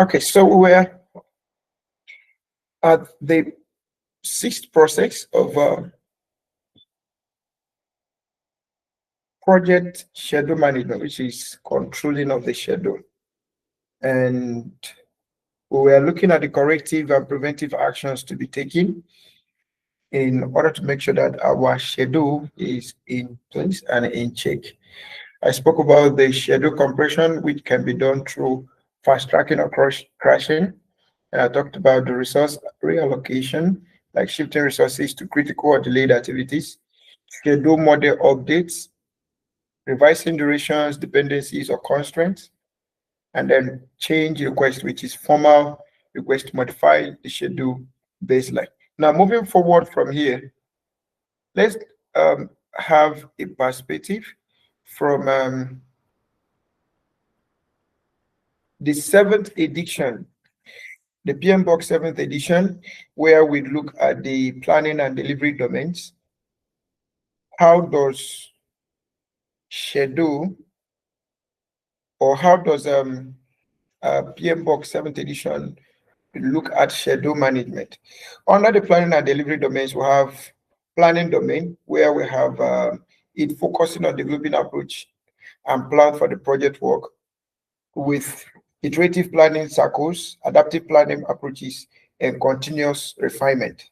Okay, so we're at the sixth process of project schedule management, which is controlling of the schedule. And we are looking at the corrective and preventive actions to be taken in order to make sure that our schedule is in place and in check. I spoke about the schedule compression, which can be done through fast tracking or crashing. And I talked about the resource reallocation, like shifting resources to critical or delayed activities, schedule model updates, revising durations, dependencies, or constraints, and then change request, which is formal request to modify the schedule baseline. Now, moving forward from here, let's have a perspective from the seventh edition, the PMBOK seventh edition, where we look at the planning and delivery domains. How does schedule, or how does PMBOK seventh edition look at schedule management? Under the planning and delivery domains, we have planning domain, where we have it focusing on developing approach and plan for the project work with iterative planning cycles, adaptive planning approaches, and continuous refinement.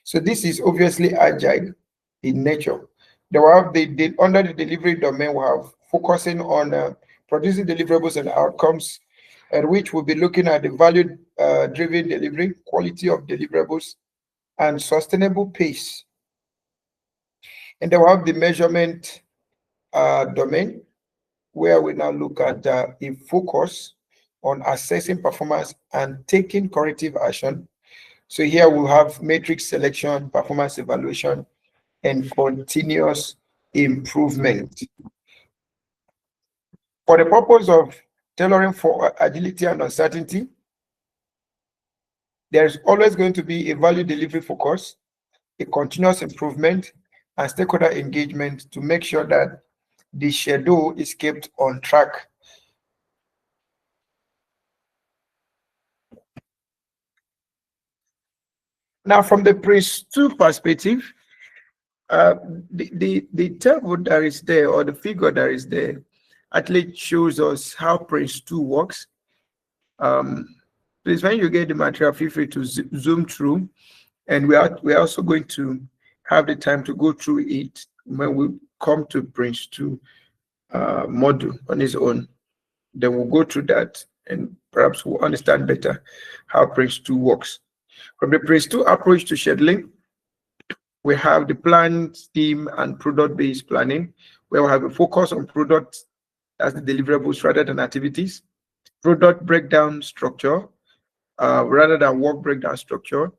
So this is obviously agile in nature. They will have under the delivery domain, we have focusing on producing deliverables and outcomes, and which will be looking at the value driven delivery, quality of deliverables, and sustainable pace. And they will have the measurement domain, where we now look at a focus on assessing performance and taking corrective action. So here we'll have matrix selection, performance evaluation, and continuous improvement. For the purpose of tailoring for agility and uncertainty, there's always going to be a value delivery focus, a continuous improvement, and stakeholder engagement to make sure that the schedule is kept on track. Now, from the PRINCE2 perspective, the table that is there, or the figure that is there, actually shows us how PRINCE2 works. Please, when you get the material, feel free to zoom through, and we're also going to have the time to go through it when we come to PRINCE2 module on its own. Then we'll go through that, and perhaps we'll understand better how PRINCE2 works. From the PRINCE2 approach to scheduling, we have the plan, team, and product-based planning, where we have a focus on product as the deliverables rather than activities, product breakdown structure rather than work breakdown structure,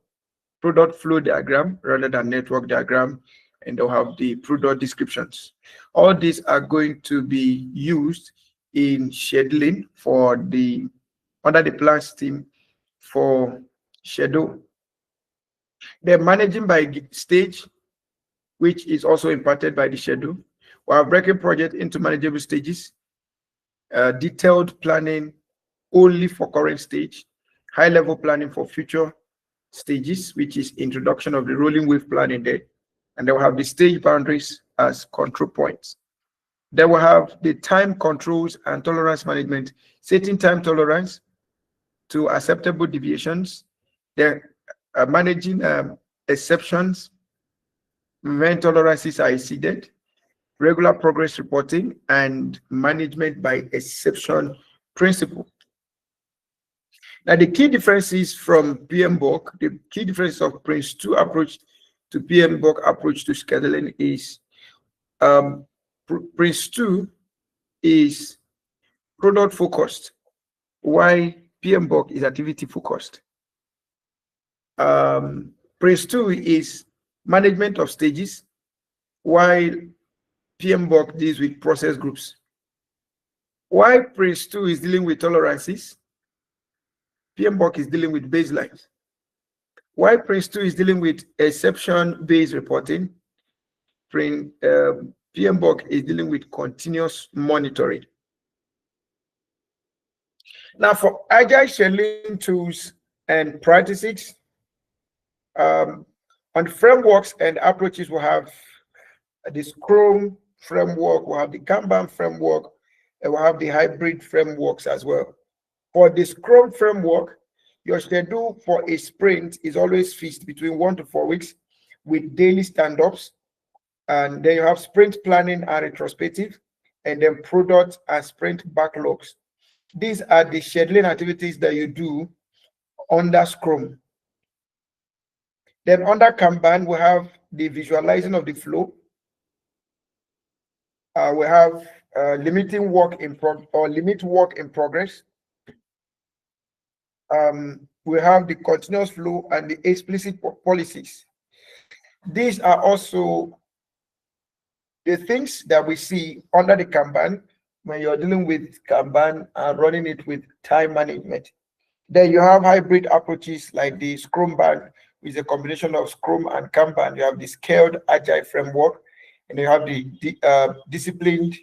product flow diagram rather than network diagram, and they'll have the product descriptions. All these are going to be used in scheduling for under the plans team for schedule. They're managing by stage, which is also imparted by the schedule. We are breaking project into manageable stages, detailed planning only for current stage, high-level planning for future stages, which is introduction of the rolling wave planning there. And they will have the stage boundaries as control points. They will have the time controls and tolerance management, setting time tolerance to acceptable deviations. They're managing exceptions when tolerances are exceeded, regular progress reporting, and management by exception principle. Now, the key differences from PMBOK, the key difference of PRINCE2 approach to PMBOK approach to scheduling is PRINCE2 is product focused, while PMBOK is activity focused. PRINCE2 is management of stages, while PMBOK deals with process groups. While PRINCE2 is dealing with tolerances, PMBOK is dealing with baselines. While PRINCE2 is dealing with exception-based reporting, PMBOK is dealing with continuous monitoring. Now for agile scheduling tools and practices, on frameworks and approaches, we have the Scrum framework, we have the Kanban framework, and we have the hybrid frameworks as well. For the Scrum framework, your schedule for a sprint is always fixed between 1 to 4 weeks with daily stand-ups. And then you have sprint planning and retrospective, and then product and sprint backlogs. These are the scheduling activities that you do under Scrum. Then under Kanban, we have the visualizing of the flow. We have limiting work in limit work in progress. We have the continuous flow and the explicit policies. These are also the things that we see under the Kanban when you're dealing with Kanban and running it with time management. Then you have hybrid approaches like the Scrumban, which is a combination of Scrum and Kanban. You have the scaled agile framework, and you have the disciplined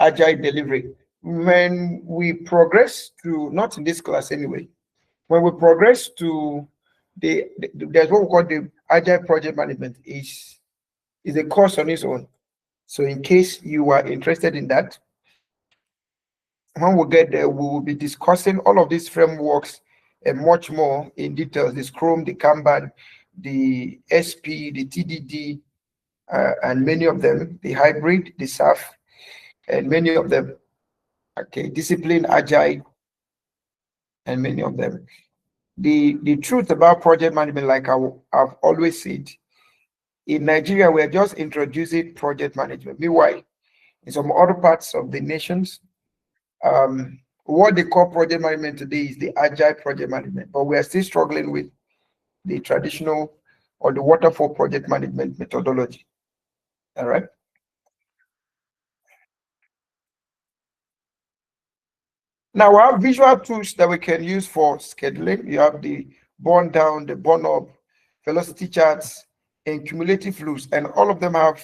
agile delivery. When we progress to, not in this class anyway, when we progress to there's what we call the agile project management, is a course on its own. So in case you are interested in that, when we get there, we will be discussing all of these frameworks and much more in details: the Scrum, the Kanban, the SP, the TDD, and many of them, the hybrid, the SAF, and many of them, okay, discipline, agile, and many of them. The truth about project management, like I've always said, in Nigeria, we're just introducing project management. Meanwhile, in some other parts of the nations, what they call project management today is the agile project management, but we are still struggling with the traditional or the waterfall project management methodology. All right. Now we have visual tools that we can use for scheduling. You have the burn down, the burn up, velocity charts, and cumulative flows, and all of them have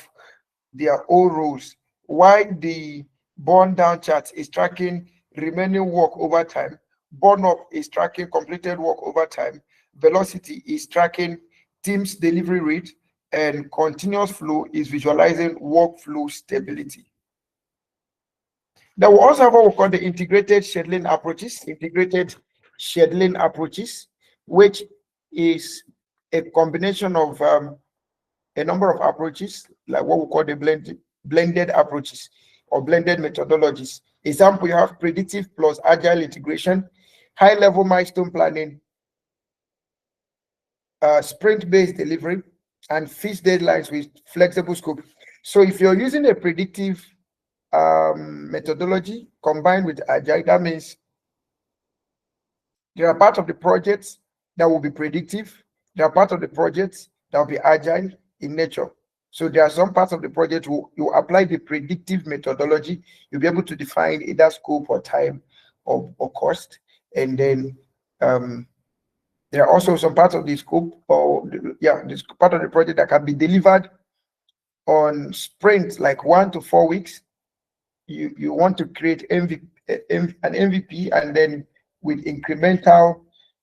their own roles. Why the burn down chart is tracking remaining work over time, burn up is tracking completed work over time, velocity is tracking team's delivery rate, and continuous flow is visualizing workflow stability. Then we also have what we call the integrated scheduling approaches, which is a combination of a number of approaches, like what we call the blended approaches or blended methodologies. Example, you have predictive plus agile integration, high-level milestone planning, sprint-based delivery, and fixed deadlines with flexible scope. So if you're using a predictive methodology combined with agile, that means there are parts of the projects that will be predictive, there are parts of the projects that will be agile in nature. So there are some parts of the project where you apply the predictive methodology, you'll be able to define either scope or time or cost. And then there are also some parts of the scope or this part of the project that can be delivered on sprints, like 1 to 4 weeks. You want to create an MVP, and then with incremental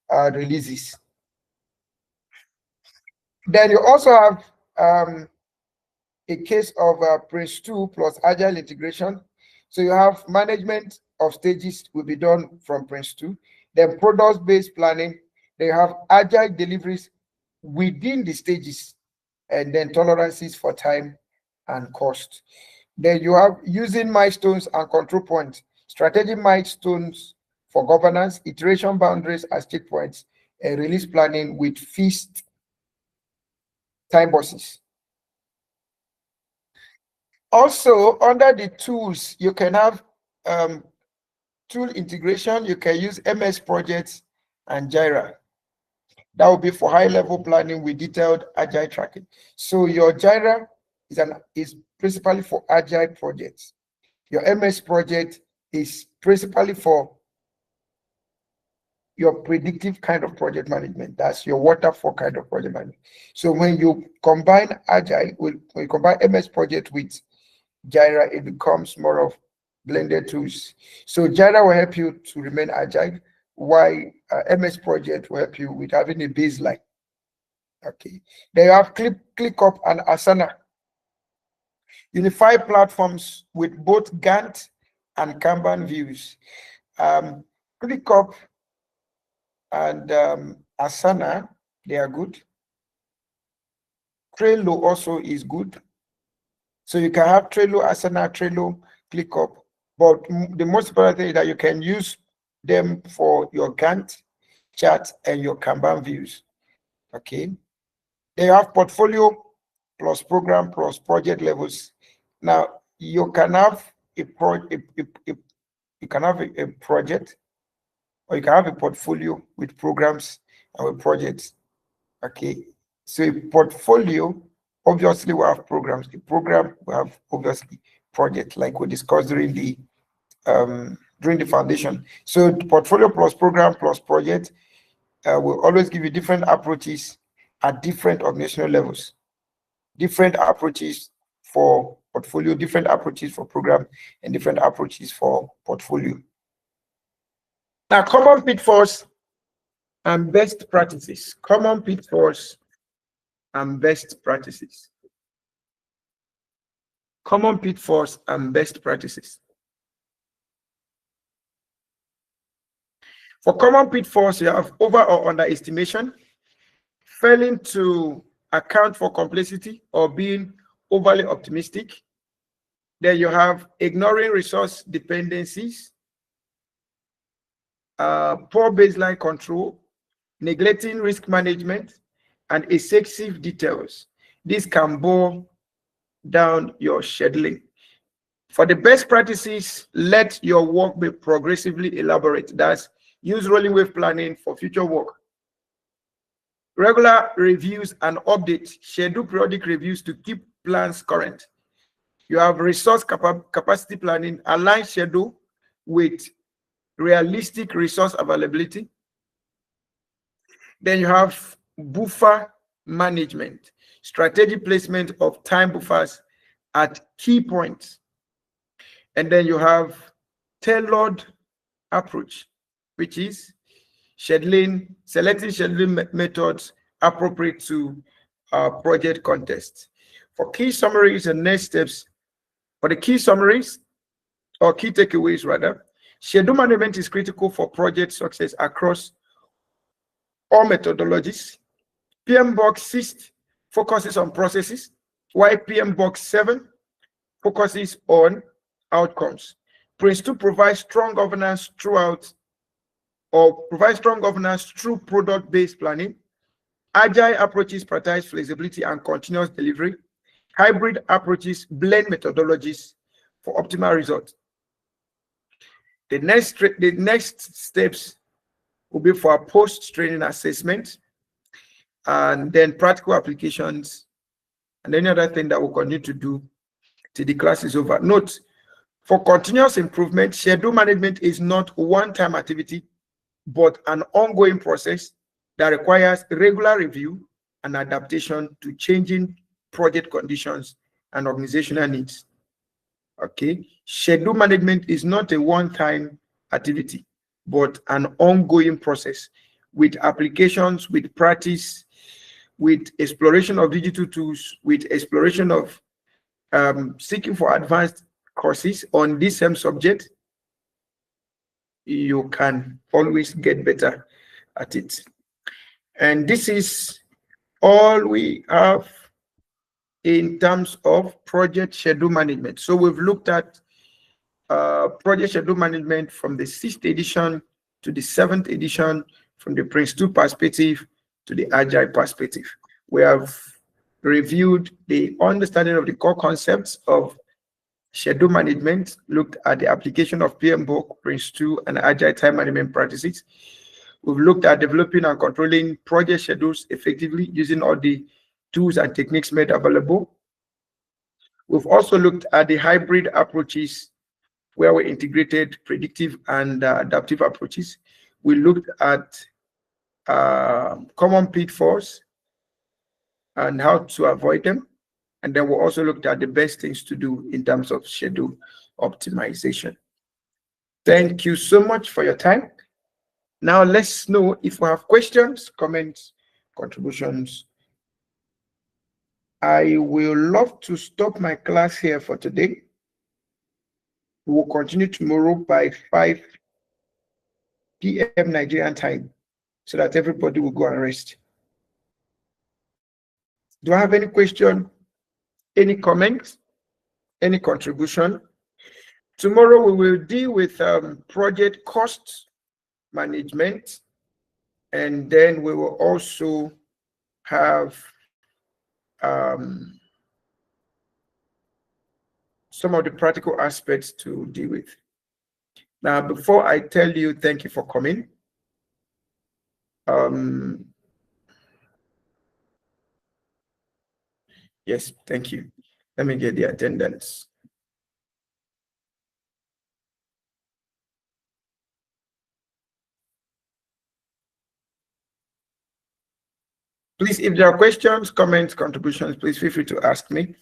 releases. Then you also have a case of Prince2 plus agile integration. So you have management of stages will be done from Prince2, then product-based planning, they have agile deliveries within the stages, and then tolerances for time and cost. Then you have using milestones and control points, strategic milestones for governance, iteration boundaries as checkpoints, and release planning with fixed time boxes. Also, under the tools, you can have tool integration. You can use MS Projects and Jira. That will be for high-level planning with detailed agile tracking. So your Jira is principally for agile projects. Your MS Project is principally for your predictive kind of project management. That's your waterfall kind of project management. So when you combine agile, when you combine MS Project with Jira, it becomes more of blended tools. So Jira will help you to remain agile, while MS Project will help you with having a baseline. Okay. Then you have ClickUp and Asana. Unified platforms with both Gantt and Kanban views. ClickUp and Asana, they are good. Trello also is good. So you can have Trello, Asana, Trello, ClickUp. But the most important thing is that you can use them for your Gantt chart and your Kanban views. Okay. They have portfolio plus program plus project levels. Now you can have a project, or you can have a portfolio with programs and with projects. Okay. So a portfolio obviously will have programs. A program will have obviously projects, like we discussed during the foundation. So the portfolio plus program plus project will always give you different approaches at different organizational levels. Different approaches for portfolio, different approaches for program, and different approaches for portfolio. Now, common pitfalls and best practices. Common pitfalls and best practices. Common pitfalls and best practices. For common pitfalls, you have over or underestimation, failing to account for complexity or being overly optimistic. Then you have ignoring resource dependencies, poor baseline control, neglecting risk management, and excessive details. This can bore down your scheduling. For the best practices, let your work be progressively elaborate. That's use rolling wave planning for future work. Regular reviews and updates. Schedule periodic reviews to keep plans current. You have resource capacity planning. Align schedule with realistic resource availability. Then you have buffer management. Strategic placement of time buffers at key points. And then you have tailored approach, which is selecting scheduling methods appropriate to project context. For key summaries and next steps, for the key summaries or key takeaways rather, schedule management is critical for project success across all methodologies. PMBOK 6 focuses on processes, while PMBOK 7 focuses on outcomes. Prince 2 provides strong governance through product-based planning. Agile approaches prioritize flexibility and continuous delivery. Hybrid approaches blend methodologies for optimal results. The next steps will be for post-training assessment, and then practical applications, and any other thing that we'll continue to do till the class is over. Note, for continuous improvement, schedule management is not a one-time activity, but an ongoing process that requires regular review and adaptation to changing project conditions and organizational needs. Okay, schedule management is not a one-time activity, but an ongoing process with applications, with practice, with exploration of digital tools, with exploration of seeking for advanced courses on this same subject. You can always get better at it. And this is all we have in terms of project schedule management. So we've looked at project schedule management from the 6th edition to the 7th edition, from the Prince 2 perspective to the Agile perspective. We have reviewed the understanding of the core concepts of schedule management, looked at the application of PMBOK, Prince 2, and Agile time management practices. We've looked at developing and controlling project schedules effectively using all the tools and techniques made available. We've also looked at the hybrid approaches where we integrated predictive and adaptive approaches. We looked at common pitfalls and how to avoid them. And then we'll also look at the best things to do in terms of schedule optimization. Thank you so much for your time. Now let's know if we have questions, comments, contributions. I will love to stop my class here for today. We will continue tomorrow by 5 p.m. Nigerian time so that everybody will go and rest. Do I have any question, any comments, any contribution? Tomorrow we will deal with project cost management, and then we will also have some of the practical aspects to deal with. Now, before I tell you thank you for coming, yes, thank you. Let me get the attendance. Please, if there are questions, comments, contributions, please feel free to ask me.